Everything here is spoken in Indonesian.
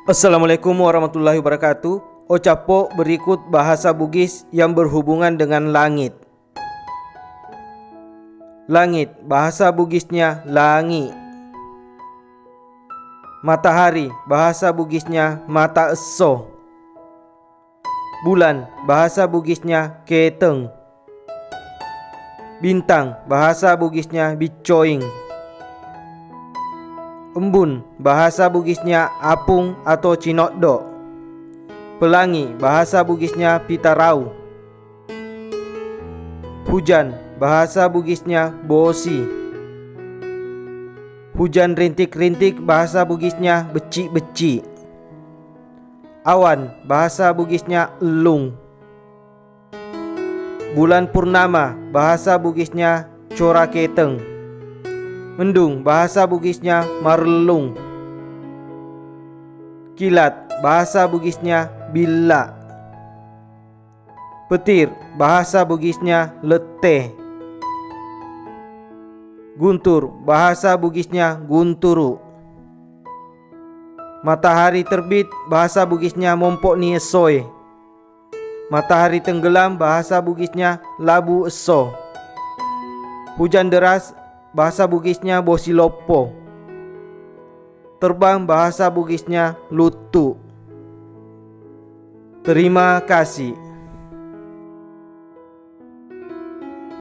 Assalamualaikum warahmatullahi wabarakatuh. Ocapo berikut bahasa Bugis yang berhubungan dengan langit. Langit, bahasa Bugisnya langi. Matahari, bahasa Bugisnya mata eso. Bulan, bahasa Bugisnya keteng. Bintang, bahasa Bugisnya bicoing. Embun, bahasa Bugisnya apung atau cinokdo. Pelangi, bahasa Bugisnya pitarau. Hujan, bahasa Bugisnya bosi. Hujan rintik-rintik, bahasa Bugisnya beci-beci. Awan, bahasa Bugisnya elung. Bulan purnama, bahasa Bugisnya coraketeng. Mendung, bahasa Bugisnya marlung. Kilat, bahasa Bugisnya bila. Petir, bahasa Bugisnya leteh. Guntur, bahasa Bugisnya gunturu. Matahari terbit, bahasa Bugisnya mompok ni esoy. Matahari tenggelam, bahasa Bugisnya labu eso. Hujan deras, bahasa Bugisnya bosilopo. Terbang, bahasa Bugisnya lutu. Terima kasih.